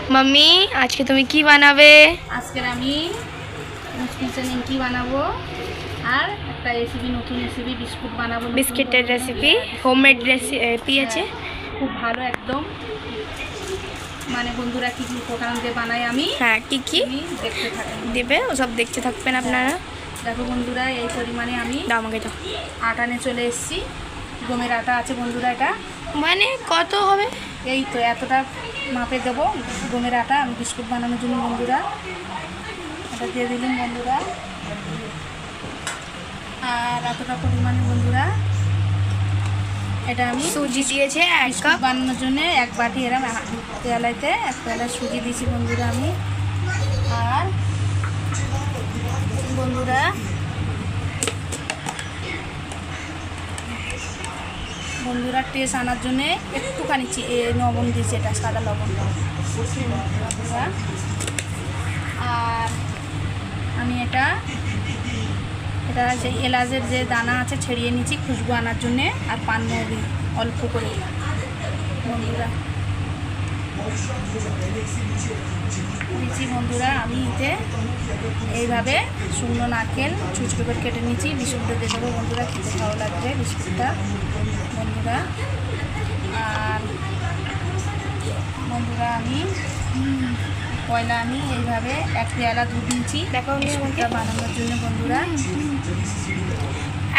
Mummy आज के तुम्हें की बनावे আজকের আমি মুচমুচে নিমকি বানাবো আর একটা রেসিপি নতুন রেসিপি বিস্কুট বানাবো বিস্কিটের রেসিপি হোমমেড রেসিপি আছে খুব ভালো একদম মানে বন্ধুরা কি কি উপকরণ দিয়ে বানাই আমি হ্যাঁ কি কি দেখতে থাকেন দেবে ও সব দেখতে থাকবেন আপনারা দেখো বন্ধুরা এই পরিমাণে আমি দাও আমাকে দাও আটা নিয়ে চলে এসেছি গমের আটা আছে বন্ধুরা এটা মানে কত হবে এই তো এতটা মাপে দেবো গমের আটা আমি বিস্কুট বানানোর জন্য বন্ধুরা এটা দিয়ে দিলাম বন্ধুরা আর এতটা পরিমাণে বন্ধুরা এটা আমি সুজি দিয়েছে এক বিস্কুট কাপ বানানোর জন্য এক বাটি এরম পেয়ালাইতে এক পেয়ালা সুজি দিয়েছি বন্ধুরা আমি আর বন্ধুরা বন্ধুরা টেস্ট আনার জন্য একটুখানি লবণ দিয়েছি এটা সাদা লবণ বন্ধুরা আর আমি এটা যে এলাচের যে দানা আছে ছড়িয়ে নিচ্ছি খুশবু আনার জন্যে আর পানমৌরি অল্প করে বন্ধুরা দিচ্ছি বন্ধুরা আমি এতে এইভাবে শুকনো নারকেল ছুচড়ো করে কেটে নিচ্ছি বিস্কুটটা দিয়ে দেবো বন্ধুরা খেতে ভালো লাগবে বিস্কুটটা বন্ধুরা আর বন্ধুরা আমি পয়লা আমি এইভাবে এক পেয়ালা দুধ নিচ্ছি দেখো বিস্কুটটা বানানোর জন্য বন্ধুরা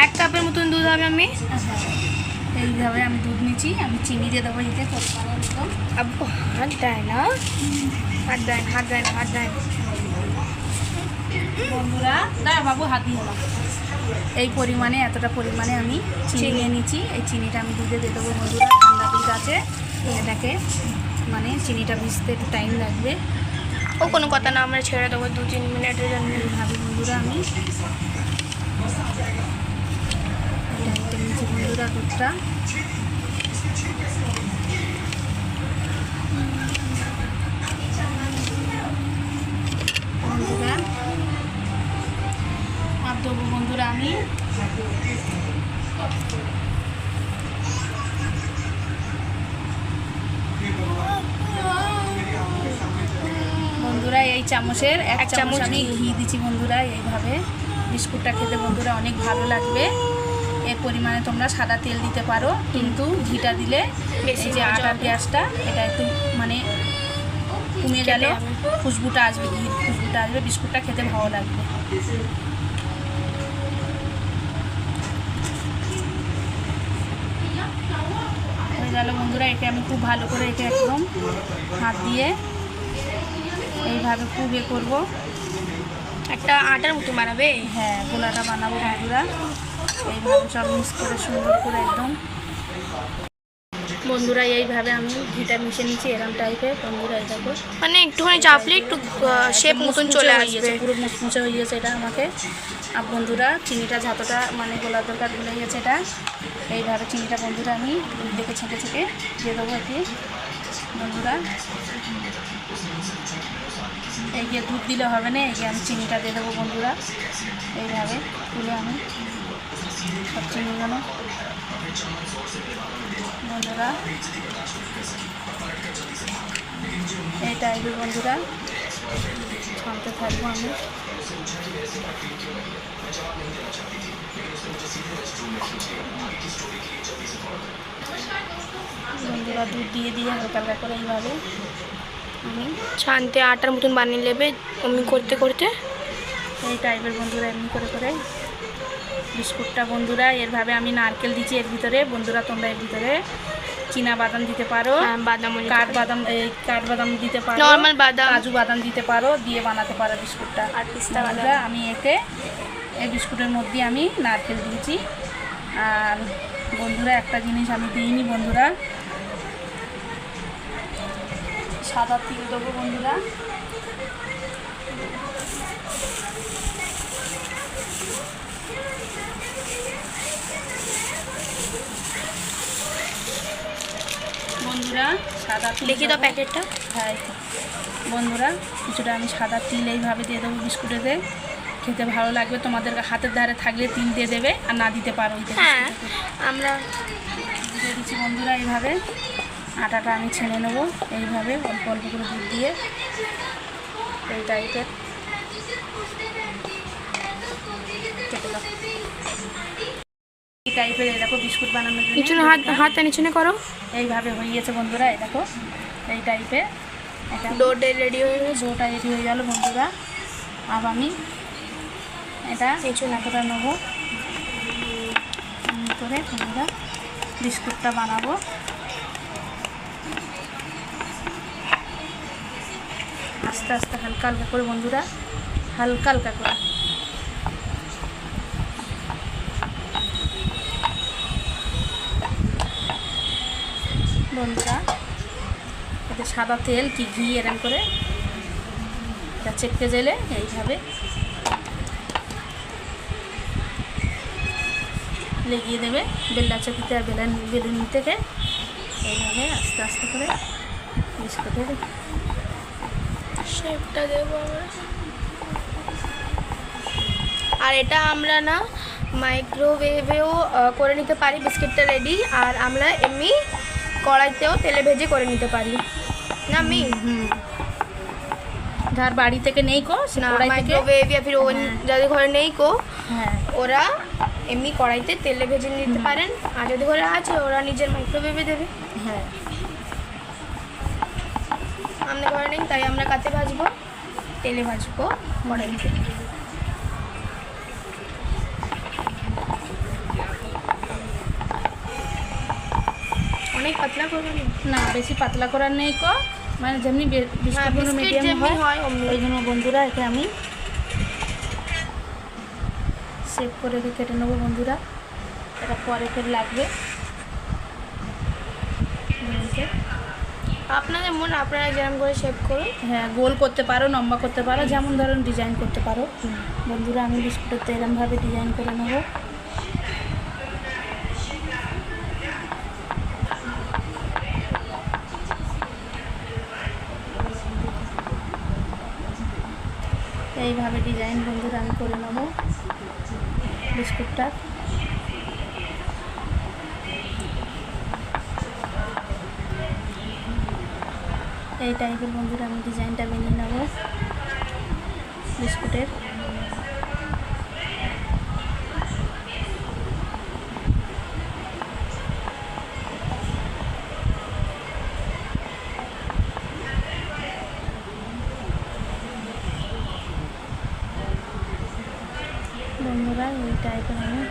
এক কাপের মতন দুধ হবে আমি এইভাবে আমি দুধ নিচ্ছি আমি চিনি দিয়ে দেবো এতে পরিমাণের মতন আব্বু হাত দেয় না হাত দেয় না হাত দেয় না হাত দেয় না বন্ধুরা দাঁড়া বাবু হাত দিয়ে না এই পরিমাণে এতটা পরিমাণে আমি চিনি নিয়ে নিচ্ছি এই চিনিটা আমি দুধে দিয়ে দেবো বন্ধুরা ঠান্ডা দুধ আছে এটাকে মানে চিনিটা ভিজতে একটু টাইম লাগবে ও কোনো কথা না আমরা ছেড়ে দেবো 2-3 মিনিটের জন্য এইভাবে বন্ধুরা আমি নিচ্ছি বন্ধুরা দুধটা বন্ধুরা আর দেবো বন্ধুরা আমি বন্ধুরা এই চামচের এক চামচ আমি ঘি দিচ্ছি বন্ধুরা এইভাবে বিস্কুটটা খেতে বন্ধুরা অনেক ভালো লাগবে এর পরিমাণে তোমরা সাদা তেল দিতে পারো কিন্তু ঘিটা দিলে বেশি যে আটা পেঁয়াজটা এটা একটু মানে কমে গেলে খুশবুটা আসবে ঘির খুশবুটা আসবে বিস্কুটটা খেতে ভালো লাগবে হয়ে গেল বন্ধুরা একে আমি খুব ভালো করে একে একদম হাত দিয়ে এইভাবে খুব করবো একটা আটার মতো বানাবে হ্যাঁ গোলাটা বানাবো বন্ধুরা এইভাবে সব মিক্স করে সুন্দর করে একদম বন্ধুরা এইভাবে আমি ঘিটা মিশে নিচ্ছি এরম টাইপের বন্ধুরা এই দেখো মানে একটুখানি চাপলে একটু শেপ মতন চলে আসবে পুরো মুচমুচে হয়ে গেছে এটা আমাকে আর বন্ধুরা চিনিটা যতটা মানে গোলার দরকার গলে গেছে এটা এইভাবে চিনিটা বন্ধুরা আমি দুধ দেখে ছেঁকে ছেঁকে দিয়ে দেবো এটি বন্ধুরা এই যে দুধ দিলে হবে না এই যে আমি চিনিটা দিয়ে দেবো বন্ধুরা এইভাবে তুলে আমি সব চিনিগুলো বন্ধুরা এই টাইপের বন্ধুরা ছানতে থাকবো আমি বন্ধুরা দুধ দিয়ে দিয়ে হালকা হালকা করে এইভাবে আমি ছানতে আটার মতন বানিয়ে নেবে আমি করতে করতে এই টাইপের বন্ধুরা এমনি করে করে বিস্কুটটা বন্ধুরা এরভাবে আমি নারকেল দিচ্ছি এর ভিতরে বন্ধুরা তোমরা এর ভিতরে চীনা বাদাম দিতে পারো বাদাম কাঠবাদাম দিতে পারো নর্মাল বাদাম কাজু বাদাম দিতে পারো দিয়ে বানাতে পারো বিস্কুটটা আর পিস্তা বন্ধুরা আমি এতে এই বিস্কুটের মধ্যে আমি নারকেল দিয়েছি আর বন্ধুরা একটা জিনিস আমি দিইনি বন্ধুরা সাদা তিল দেবো বন্ধুরা বন্ধুরা সাদা তিল দেখি তো প্যাকেটটা হ্যাঁ বন্ধুরা কিছুটা আমি সাদা তিল এইভাবে দিয়ে দেবো বিস্কুটেতে খেতে ভালো লাগবে তোমাদের হাতের ধারে থাকলে তিল দিয়ে দেবে আর না দিতে পারো হ্যাঁ আমরা দিয়ে দিচ্ছি বন্ধুরা এইভাবে আটাটা আমি ছেনে নেবো এইভাবে অল্প অল্প করে দুধ দিয়ে এই টাইপের। কেটে দাও। এই টাইপের এই দেখো বিস্কুট বানানোর জন্য নিচুনে হাতটা নিচুনে করো। এইভাবে হয়ে গেছে বন্ধুরা, এই দেখো এই টাইপের এটা ডোটা রেডি হয়ে গেছে। ডোটা রেডি হয়ে গেল বন্ধুরা। আর আমি এটা এতটা নেবো করে বন্ধুরা বিস্কুটটা বানাবো। আস্তে আস্তে হালকা হালকা করে বন্ধুরা, হালকা হালকা করে। বন্ধুরা এতে সাদা তেল কি ঘি এরকম করে এটা চেপে জেলে এইভাবে লেগিয়ে দেবে বেল্লা চাপিতে আর বেলুন থেকে এইভাবে আস্তে আস্তে করে বিস্কুটের শেপটা দেবো আমরা। আর এটা আমরা না মাইক্রোওয়েভেও করে নিতে পারি বিস্কিটটা রেডি, আর আমরা এমনি কড়াইতেও তেলে ভেজে করে নিতে পারি না আমি। যার বাড়ি থেকে নেই কো না মাইক্রোওয়েভ या फिर ओवन যাদের ঘরে নেই কো হ্যাঁ ওরা এমনি কড়াইতে তেলে ভেজে নিতে পারেন, আর যদি ঘরে আছে ওরা নিজের মাইক্রোওয়েভে দেবে। হ্যাঁ আমরা ঘরে নেই তাই আমরা কাতে ভাজবো, তেলে ভাজবো কড়াইতে। অনেক পাতলা করবো না, বেশি পাতলা করার নেই কো, মানে যেমনি বিস্কুটগুলো বিস্কিট মিডিয়াম যেমনি হয় হয় অমনি। ওই জন্য বন্ধুরা এটা আমি সেভ করে কেটে নেবো বন্ধুরা। এটা পরে ফের লাগবে। আপনাদের মন আপনারা যেরকম করে শেপ করুন। হ্যাঁ গোল করতে পারো, লম্বা করতে পারো, যেমন ধরুন ডিজাইন করতে পারো। বন্ধুরা আমি বিস্কুটটা এরকমভাবে ডিজাইন করে নেবো। এইভাবে ডিজাইন বন্ধুরা আমি করে নেবো বিস্কুটটা। এই টাইপের বন্ধুরা আমি ডিজাইনটা বানিয়ে নেব বিস্কুটের। বন্ধুরা এই টাইপের আমি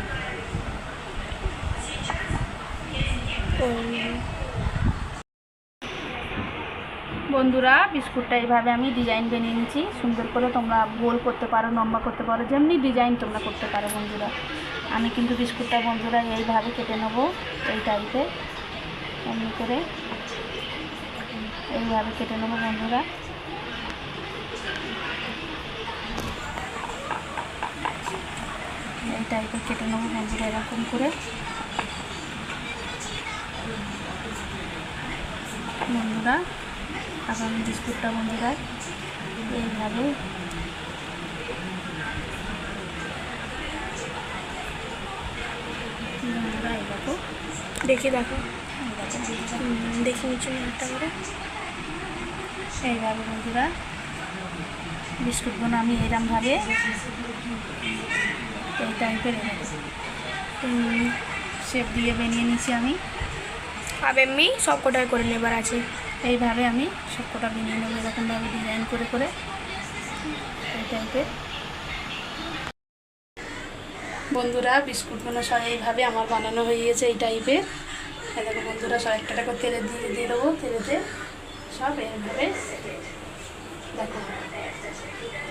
বন্ধুরা বিস্কুটটা এইভাবে আমি ডিজাইন বানিয়ে নিয়েছি সুন্দর করে। তোমরা গোল করতে পারো, লম্বা করতে পারো, যেমনি ডিজাইন তোমরা করতে পারো বন্ধুরা। আমি কিন্তু বিস্কুটটা বন্ধুরা এইভাবে কেটে নেবো এই টাইপের, এমনি করে এইভাবে কেটে নেবো বন্ধুরা। এই টাইপের কেটে নেবো বন্ধুরা এরকম করে। বন্ধুরা আবার আমি বিস্কুটটা বন্ধুরা এইভাবে বন্ধুরা এই দেখো দেখি দেখো দেখি নিচে একটা করে এইভাবে বন্ধুরা বিস্কুটগুলো আমি এরকমভাবে এই টাইপের শেপ দিয়ে বানিয়ে নিয়েছি আমি। আর এমনি সব কটাই করে নেবার আছে। এইভাবে আমি সবকটা বানিয়ে নেবো এরকমভাবে ডিজাইন করে করে এই টাইপের। বন্ধুরা বিস্কুটগুলো সব এইভাবে আমার বানানো হয়ে গেছে এই টাইপের। দেখো বন্ধুরা সব একটা করে তেলে দিয়ে দেবো, তেলেতে সব এইভাবে দেখো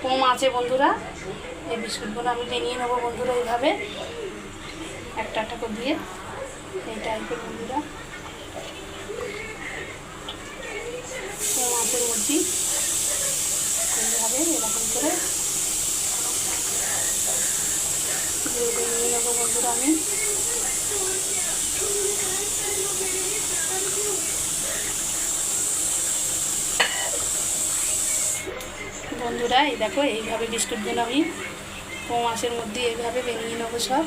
কম আছে বন্ধুরা। এই বিস্কুটগুলো আমি বানিয়ে নেবো বন্ধুরা এইভাবে একটা একটা করে দিয়ে এই টাইপের বন্ধুরা। মাছের মধ্যে এইভাবে এরকম করে নিয়ে নেবো বন্ধুরা আমি। বন্ধুরা এই দেখো এইভাবে বিস্কুটগুলো আমি মাছের মধ্যে এইভাবে বানিয়ে নেবো সব।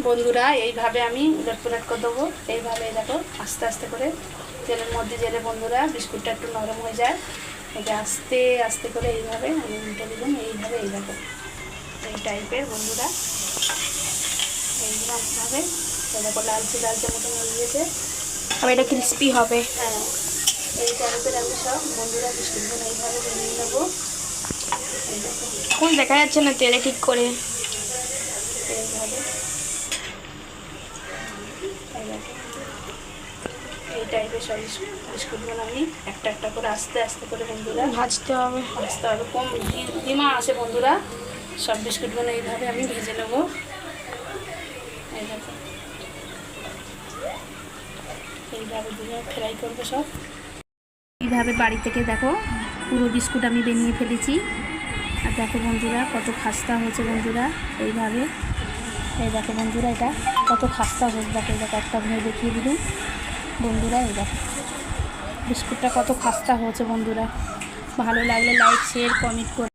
বন্ধুরা এইভাবে আমি উলটপুলট করে দেবো। এইভাবে দেখো আস্তে আস্তে করে তেলের মধ্যে জেলে বন্ধুরা বিস্কুটটা একটু নরম হয়ে যায়, এটা আস্তে আস্তে করে এইভাবে আমি উল্টে দিলাম। এইভাবে এই দেখো এই টাইপের বন্ধুরা, এইভাবে এই দেখো লালচে লালচে মতন হয়ে গিয়েছে। আর এটা ক্রিস্পি হবে। হ্যাঁ, এই টাইপের আমি সব বন্ধুরা বিস্কুটগুলো এইভাবে বানিয়ে নেবো। এই দেখো এখন দেখা যাচ্ছে না তেলে ঠিক করে। এইভাবে এই টাইপের সব বিস্কুটগুলো আমি একটা একটা করে আস্তে আস্তে করে বন্ধুরা ভাজতে হবে। ভাজতে হবে। কম ডিমা আছে বন্ধুরা, সব বিস্কুটগুলো এইভাবে আমি ভেজে নেবো। এই দেখো এইভাবে দিয়ে ফ্রাই করবো সব। এইভাবে বাড়ি থেকে দেখো পুরো বিস্কুট আমি বানিয়ে ফেলেছি। আর দেখো বন্ধুরা কত খাস্তা হয়েছে বন্ধুরা। এইভাবে এই দেখো বন্ধুরা এটা কত খাস্তা হয়েছে, দেখো এই দেখো একটা ভেঙে দেখিয়ে দিলাম বন্ধুরা। এই দেখো বিস্কুটটা কত খাস্তা হয়েছে বন্ধুরা। ভালো লাগলে লাইক শেয়ার কমেন্ট করে